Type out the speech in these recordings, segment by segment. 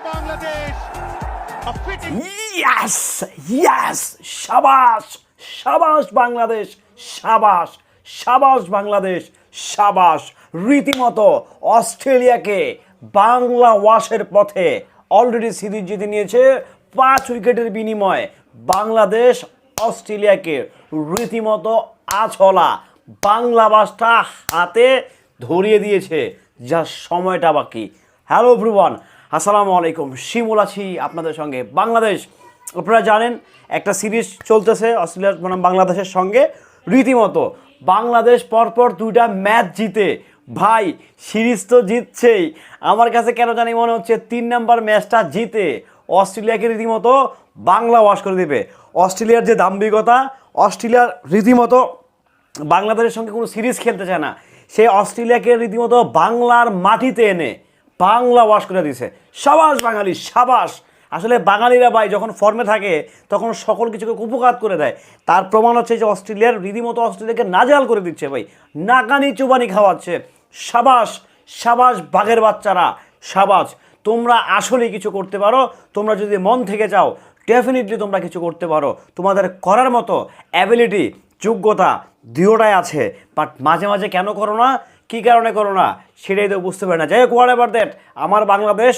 Bangladesh. A fitting. Yes yes, সাবাস সাবাস বাংলাদেশ, সাবাস সাবাস বাংলাদেশ, সাবাস। রীতিমতো অস্ট্রেলিয়াকে বাংলা ওয়াশের পথে অলরেডি সিরিজ জিতে নিয়েছে 5 উইকেটের বিনিময়ে। বাংলাদেশ অস্ট্রেলিয়াকে রীতিমতো আছলা বাংলা বাসটা হাতে ধরিয়ে দিয়েছে, যা সময়টা বাকি। হ্যালো এভরিওয়ান, আসসালামু আলাইকুম। শিমুল আছি আপনাদের সঙ্গে। বাংলাদেশ, আপনারা জানেন একটা সিরিজ চলতেছে অস্ট্রেলিয়ার মানে বাংলাদেশের সঙ্গে। রীতিমতো বাংলাদেশ পরপর 2টা ম্যাচ জিতে ভাই সিরিজ তো জিতছেই, আমার কাছে কেন জানি মনে হচ্ছে 3 নম্বর ম্যাচটা জিতে অস্ট্রেলিয়াকে রীতিমতো বাংলা ওয়াশ করে দেবে। অস্ট্রেলিয়ার যে দাম্ভিকতা, অস্ট্রেলিয়ার রীতিমতো বাংলাদেশের সঙ্গে কোনো সিরিজ খেলতে চায় না, সেই অস্ট্রেলিয়াকে রীতিমতো বাংলার মাটিতে এনে বাংলা ওয়াশ করে দিছে। সাবাস বাঙালি, সাবাস। আসলে বাঙালিরা ভাই যখন ফর্মে থাকে তখন সকল কিছুকে উপঘাত করে দেয়। তার প্রমাণ হচ্ছে যে অস্ট্রেলিয়ার রীতিমতো অস্ট্রেলিয়াকে নাজেহাল করে দিচ্ছে ভাই, নাকানি চুবানি খাওয়াচ্ছে। সাবাস সাবাস বাঘের বাচ্চারা, সাবাস। তোমরা আসলেই কিছু করতে পারো, তোমরা যদি মন থেকে চাও ডেফিনেটলি তোমরা কিছু করতে পারো। তোমাদের করার মতো অ্যাবিলিটি, যোগ্যতা দুটোটাই আছে, বাট মাঝে মাঝে কেন করো না, কী কারণে করো না সেটাই তো বুঝতে পারি না। যাই হোক, হোয়াট এভার দ্যাট, আমার বাংলাদেশ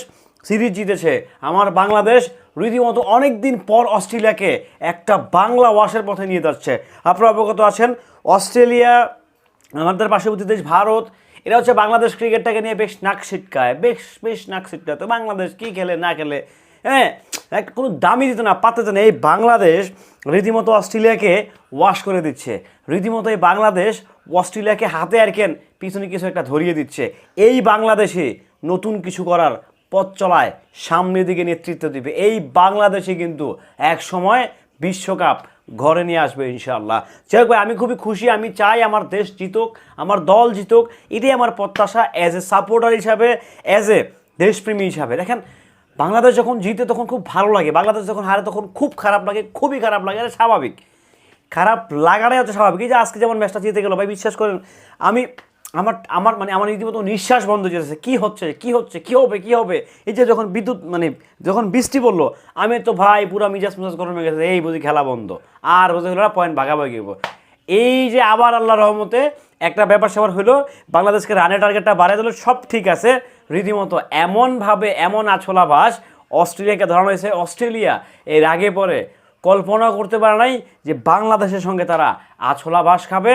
সিরিজ জিতেছে। আমার বাংলাদেশ রীতিমতো অনেক দিন পর অস্ট্রেলিয়াকে একটা বাংলা ওয়াশের পথে নিয়ে যাচ্ছে। আপনারা অবগত আছেন অস্ট্রেলিয়া, আমাদের পার্শ্ববর্তী দেশ ভারত, এরা হচ্ছে বাংলাদেশ ক্রিকেটটাকে নিয়ে বেশ নাক ছিটকায়, বেশ নাক ছিটকায়। তো বাংলাদেশ কী খেলে না খেলে, হ্যাঁ, একটা কোনো দামই দিত না, পাত্তা না। এই বাংলাদেশ রীতিমতো অস্ট্রেলিয়াকে ওয়াশ করে দিচ্ছে। রীতিমতো এই বাংলাদেশ অস্ট্রেলিয়াকে হাতে আর কেন পিছনে কিছু একটা ধরিয়ে দিচ্ছে। এই বাংলাদেশে নতুন কিছু করার পথ চলায়, সামনের দিকে নেতৃত্ব দিবে। এই বাংলাদেশে কিন্তু এক সময় বিশ্বকাপ ঘরে নিয়ে আসবে ইনশাআল্লাহ। যাই হোক ভাই, আমি খুবই খুশি। আমি চাই আমার দেশ জিতুক, আমার দল জিতুক, এটাই আমার প্রত্যাশা অ্যাজ এ সাপোর্টার হিসাবে, অ্যাজ এ দেশপ্রেমী হিসাবে। দেখেন, বাংলাদেশ যখন জিতে তখন খুব ভালো লাগে, বাংলাদেশ যখন হারে তখন খুব খারাপ লাগে, খুবই খারাপ লাগে। এটা স্বাভাবিক, খারাপ লাগাটাই হচ্ছে স্বাভাবিক। এই যে আজকে যেমন ম্যাচটা জিতে গেল ভাই, বিশ্বাস করেন আমি আমার রীতিমতো নিঃশ্বাস বন্ধ যেতেছে। কী হচ্ছে, কী হবে। এই যে যখন বিদ্যুৎ যখন বৃষ্টি পড়লো, আমি তো ভাই পুরো মিজাজ গরম হয়ে গেছে। এই বুঝি খেলা বন্ধ, আর বুঝে গেল পয়েন্ট ভাগাভাগি হবো। এই যে আবার আল্লাহর রহমতে একটা ব্যাপার স্যাপার হইলো, বাংলাদেশকে রানের টার্গেটটা বাড়িয়ে দিল, সব ঠিক আছে। রীতিমতো এমনভাবে এমন আছলাভাস অস্ট্রেলিয়াকে ধরানো হয়েছে। অস্ট্রেলিয়া এর আগে পরে কল্পনা করতে পারে নাই যে বাংলাদেশের সঙ্গে তারা আছলাভাস খাবে,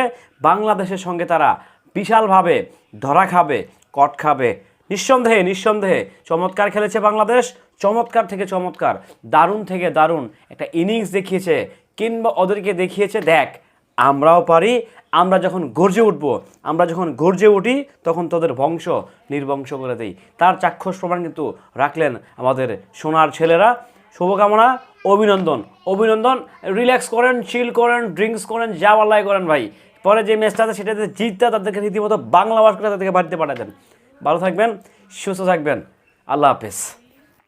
বাংলাদেশের সঙ্গে তারা বিশালভাবে ধরা খাবে, কট খাবে। নিঃসন্দেহে চমৎকার খেলেছে বাংলাদেশ, চমৎকার থেকে চমৎকার, দারুণ থেকে দারুণ একটা ইনিংস দেখিয়েছে, কিংবা ওদেরকে দেখিয়েছে দেখ আমরাও পারি। আমরা যখন গর্জে উঠি তখন তোদের বংশ নির্বংশ করে দেই। তার চাক্ষুষ প্রমাণ কিন্তু রাখলেন আমাদের সোনার ছেলেরা। শুভকামনা, অভিনন্দন। রিল্যাক্স করেন, চিল করেন, ড্রিঙ্কস করেন, যা আল্লাহ করেন ভাই। পরে যে ম্যাচটা আছে সেটাতে জিততে তাদেরকে রীতিমতো বাংলা ওয়াশ করে তাদেরকে বাড়িতে পাঠাতেন। ভালো থাকবেন, সুস্থ থাকবেন, আল্লাহ হাফেজ।